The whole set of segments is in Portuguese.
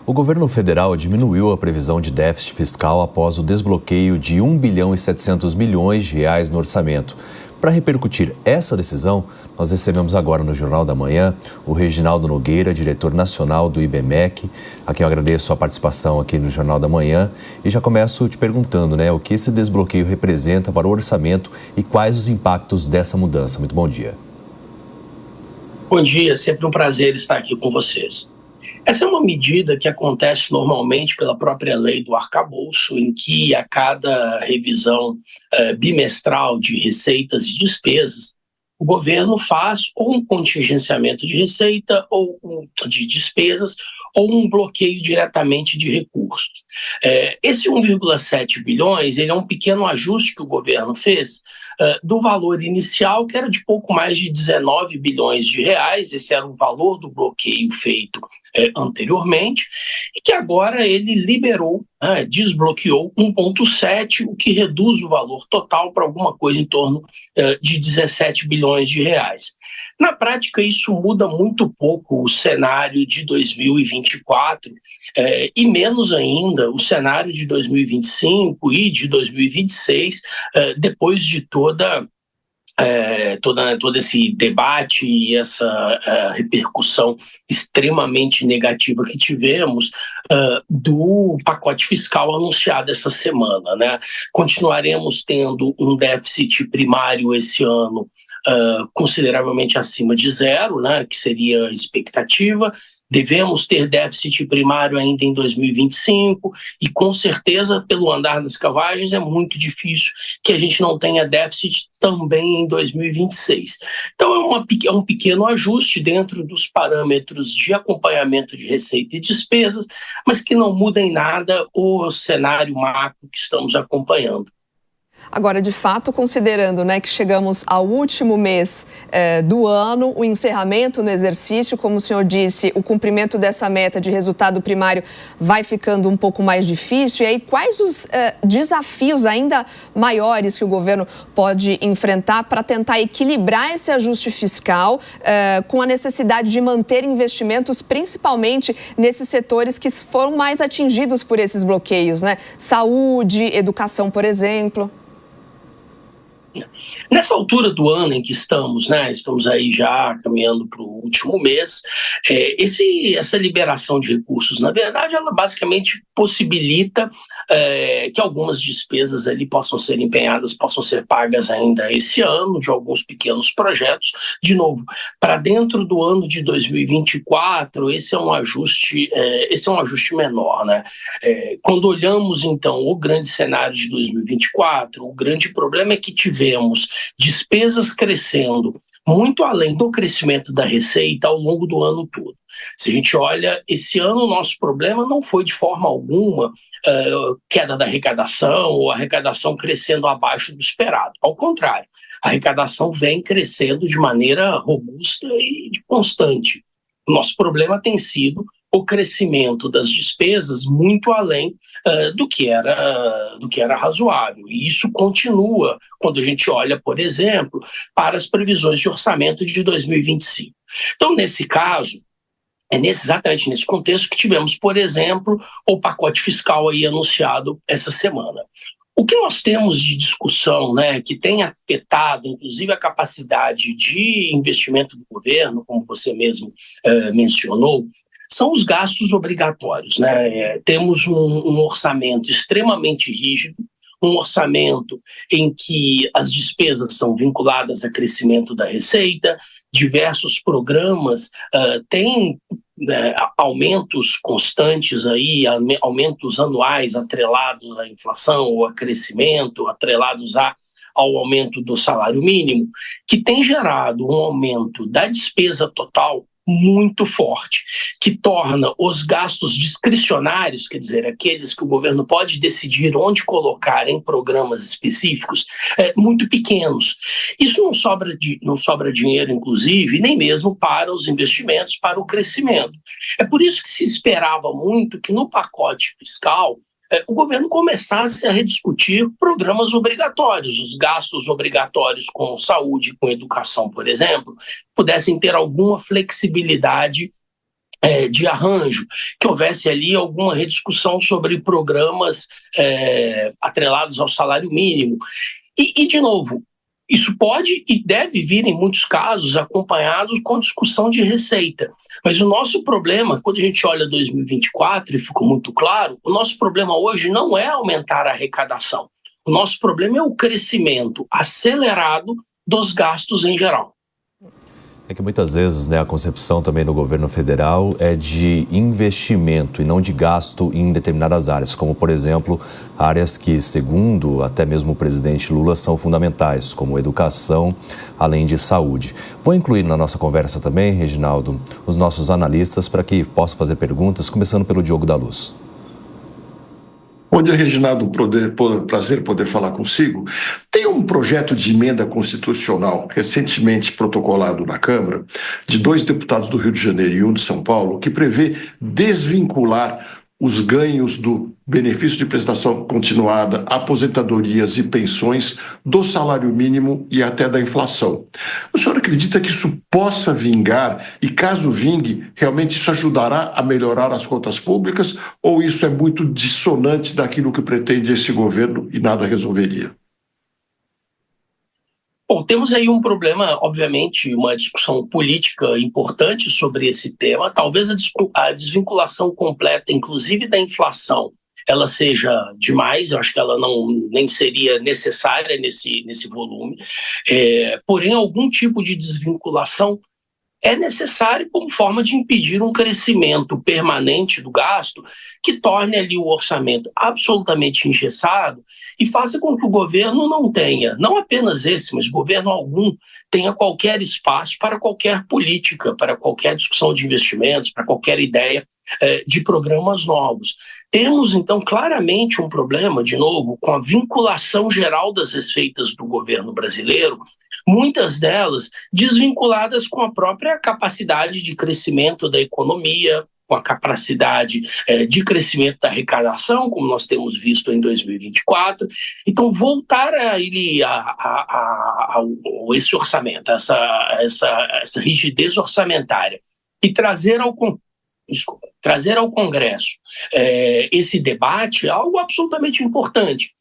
O governo federal diminuiu a previsão de déficit fiscal após o desbloqueio de 1 bilhão e 700 milhões de reais no orçamento. Para repercutir essa decisão, nós recebemos agora no Jornal da Manhã o Reginaldo Nogueira, diretor nacional do IBMEC, a quem eu agradeço a participação aqui no Jornal da Manhã. E já começo te perguntando, o que esse desbloqueio representa para o orçamento e quais os impactos dessa mudança. Muito bom dia. Bom dia, sempre um prazer estar aqui com vocês. Essa é uma medida que acontece normalmente pela própria lei do arcabouço, em que a cada revisão bimestral de receitas e despesas, o governo faz ou um contingenciamento de receita ou de despesas ou um bloqueio diretamente de recursos. Esse 1,7 bilhões ele é um pequeno ajuste que o governo fez do valor inicial, que era de pouco mais de 19 bilhões de reais, esse era o valor do bloqueio feito anteriormente, e que agora ele liberou, desbloqueou 1,7, o que reduz o valor total para alguma coisa em torno de 17 bilhões de reais. Na prática, isso muda muito pouco o cenário de 2024 e menos ainda o cenário de 2025 e de 2026, depois de todo esse debate e essa repercussão extremamente negativa que tivemos do pacote fiscal anunciado essa semana, Continuaremos tendo um déficit primário esse ano consideravelmente acima de zero, que seria a expectativa. Devemos ter déficit primário ainda em 2025 e, com certeza, pelo andar das carruagens, é muito difícil que a gente não tenha déficit também em 2026. Então, é um pequeno ajuste dentro dos parâmetros de acompanhamento de receita e despesas, mas que não muda em nada o cenário macro que estamos acompanhando. Agora, de fato, considerando que chegamos ao último mês do ano, o encerramento no exercício, como o senhor disse, o cumprimento dessa meta de resultado primário vai ficando um pouco mais difícil. E aí, quais os desafios ainda maiores que o governo pode enfrentar para tentar equilibrar esse ajuste fiscal com a necessidade de manter investimentos, principalmente nesses setores que foram mais atingidos por esses bloqueios, Saúde, educação, por exemplo? Nessa altura do ano em que estamos, estamos aí já caminhando para o último mês, essa liberação de recursos, na verdade, ela basicamente possibilita que algumas despesas ali possam ser empenhadas, possam ser pagas ainda esse ano, de alguns pequenos projetos. De novo, para dentro do ano de 2024, esse é um ajuste menor, Quando olhamos, então, o grande cenário de 2024, o grande problema é que tivemos despesas crescendo muito além do crescimento da receita ao longo do ano todo. Se a gente olha, esse ano o nosso problema não foi de forma alguma queda da arrecadação ou arrecadação crescendo abaixo do esperado. Ao contrário, a arrecadação vem crescendo de maneira robusta e constante. O nosso problema tem sido o crescimento das despesas muito além do que era razoável. E isso continua quando a gente olha, por exemplo, para as previsões de orçamento de 2025. Então, nesse caso, exatamente nesse contexto que tivemos, por exemplo, o pacote fiscal aí anunciado essa semana. O que nós temos de discussão, que tem afetado, inclusive, a capacidade de investimento do governo, como você mesmo mencionou, são os gastos obrigatórios. Temos um orçamento extremamente rígido, um orçamento em que as despesas são vinculadas a crescimento da receita, diversos programas têm aumentos constantes, aumentos anuais atrelados à inflação ou a crescimento, atrelados ao aumento do salário mínimo, que tem gerado um aumento da despesa total muito forte, que torna os gastos discricionários, quer dizer, aqueles que o governo pode decidir onde colocar em programas específicos, muito pequenos. Isso não sobra dinheiro, inclusive, nem mesmo para os investimentos, para o crescimento. É por isso que se esperava muito que no pacote fiscal o governo começasse a rediscutir programas obrigatórios, os gastos obrigatórios com saúde, com educação, por exemplo, pudessem ter alguma flexibilidade de arranjo, que houvesse ali alguma rediscussão sobre programas atrelados ao salário mínimo. E, de novo, isso pode e deve vir, em muitos casos, acompanhados com discussão de receita. Mas o nosso problema, quando a gente olha 2024, e ficou muito claro, o nosso problema hoje não é aumentar a arrecadação. O nosso problema é o crescimento acelerado dos gastos em geral. É que muitas vezes, né, a concepção também do governo federal é de investimento e não de gasto em determinadas áreas, como, por exemplo, áreas que, segundo até mesmo o presidente Lula, são fundamentais, como educação, além de saúde. Vou incluir na nossa conversa também, Reginaldo, os nossos analistas para que possam fazer perguntas, começando pelo Diogo da Luz. Bom dia, Reginaldo, prazer poder falar consigo. Tem um projeto de emenda constitucional recentemente protocolado na Câmara, de 2 deputados do Rio de Janeiro e 1 de São Paulo, que prevê desvincular os ganhos do benefício de prestação continuada, aposentadorias e pensões do salário mínimo e até da inflação. O senhor acredita que isso possa vingar e, caso vingue, realmente isso ajudará a melhorar as contas públicas ou isso é muito dissonante daquilo que pretende esse governo e nada resolveria? Bom, temos aí um problema, obviamente, uma discussão política importante sobre esse tema. Talvez a desvinculação completa, inclusive da inflação, ela seja demais. Eu acho que ela nem seria necessária nesse volume. Porém, algum tipo de desvinculação é necessário como forma de impedir um crescimento permanente do gasto que torne ali o orçamento absolutamente engessado e faça com que o governo não tenha, não apenas esse, mas governo algum, tenha qualquer espaço para qualquer política, para qualquer discussão de investimentos, para qualquer ideia de programas novos. Temos, então, claramente um problema, de novo, com a vinculação geral das receitas do governo brasileiro, muitas delas desvinculadas com a própria capacidade de crescimento da economia, com a capacidade de crescimento da arrecadação, como nós temos visto em 2024. Então, voltar a esse orçamento, essa rigidez orçamentária e trazer ao Congresso esse debate é algo absolutamente importante.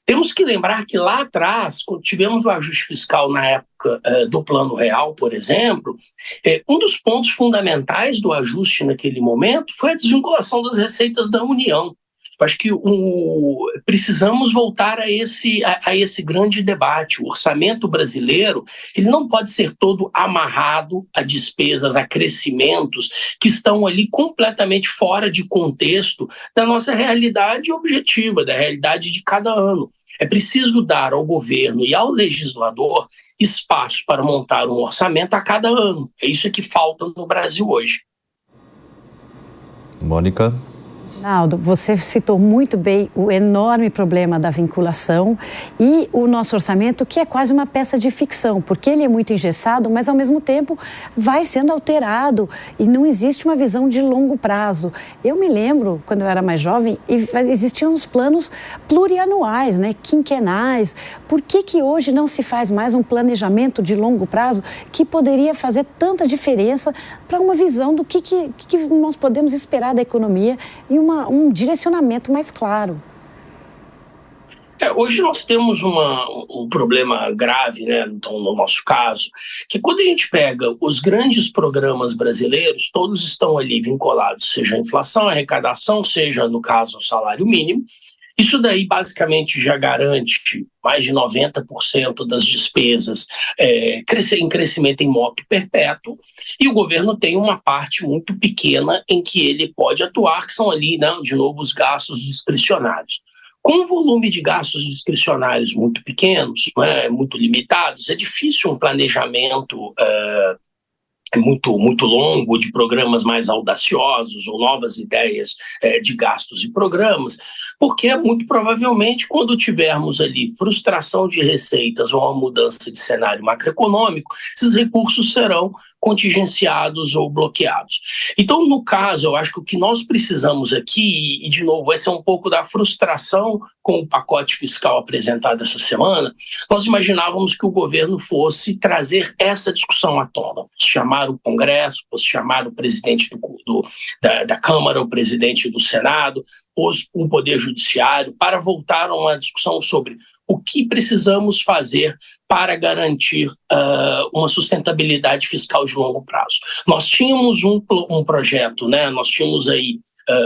Temos que lembrar que lá atrás, quando tivemos o ajuste fiscal na época do Plano Real, por exemplo, um dos pontos fundamentais do ajuste naquele momento foi a desvinculação das receitas da União. Eu acho que precisamos voltar a esse grande debate. O orçamento brasileiro ele não pode ser todo amarrado a despesas, a crescimentos que estão ali completamente fora de contexto da nossa realidade objetiva, da realidade de cada ano. É preciso dar ao governo e ao legislador espaço para montar um orçamento a cada ano. É isso que falta no Brasil hoje. Mônica? Reginaldo, você citou muito bem o enorme problema da vinculação e o nosso orçamento, que é quase uma peça de ficção, porque ele é muito engessado, mas ao mesmo tempo vai sendo alterado e não existe uma visão de longo prazo. Eu me lembro, quando eu era mais jovem, existiam os planos plurianuais, né, quinquenais. Por que hoje não se faz mais um planejamento de longo prazo que poderia fazer tanta diferença para uma visão do que nós podemos esperar da economia e um direcionamento mais claro? Hoje nós temos um problema grave, né, então, no nosso caso, que quando a gente pega os grandes programas brasileiros, todos estão ali vinculados, seja a inflação, a arrecadação, seja, no caso, o salário mínimo. Isso daí basicamente já garante mais de 90% das despesas em crescimento em moto perpétuo, e o governo tem uma parte muito pequena em que ele pode atuar, que são ali, né, de novo, os gastos discricionários. Com um volume de gastos discricionários muito pequenos, né, muito limitados, é difícil um planejamento muito longo de programas mais audaciosos ou novas ideias de gastos e programas, porque muito provavelmente quando tivermos ali frustração de receitas ou uma mudança de cenário macroeconômico, esses recursos serão contingenciados ou bloqueados. Então, no caso, eu acho que o que nós precisamos aqui, e de novo, essa é um pouco da frustração com o pacote fiscal apresentado essa semana, nós imaginávamos que o governo fosse trazer essa discussão à tona, fosse chamar o Congresso, fosse chamar o presidente da Câmara, o presidente do Senado, o Poder Judiciário, para voltar a uma discussão sobre o que precisamos fazer para garantir uma sustentabilidade fiscal de longo prazo. Nós tínhamos um projeto, né? Nós tínhamos aí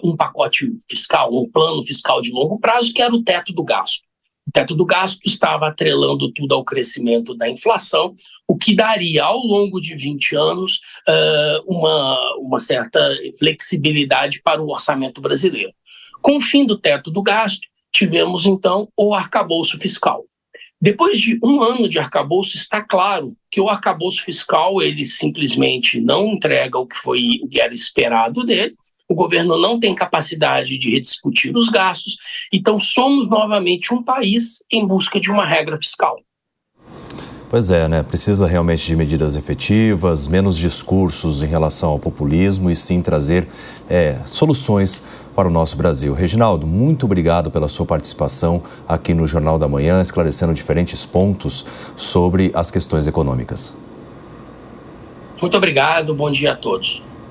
um pacote fiscal, um plano fiscal de longo prazo, que era o teto do gasto. O teto do gasto estava atrelando tudo ao crescimento da inflação, o que daria, ao longo de 20 anos, uma certa flexibilidade para o orçamento brasileiro. Com o fim do teto do gasto, tivemos, então, o arcabouço fiscal. Depois de um ano de arcabouço, está claro que o arcabouço fiscal ele simplesmente não entrega o que era esperado dele. O governo não tem capacidade de rediscutir os gastos, então somos novamente um país em busca de uma regra fiscal. Pois é, né? Precisa realmente de medidas efetivas, menos discursos em relação ao populismo e sim trazer soluções para o nosso Brasil. Reginaldo, muito obrigado pela sua participação aqui no Jornal da Manhã, esclarecendo diferentes pontos sobre as questões econômicas. Muito obrigado, bom dia a todos.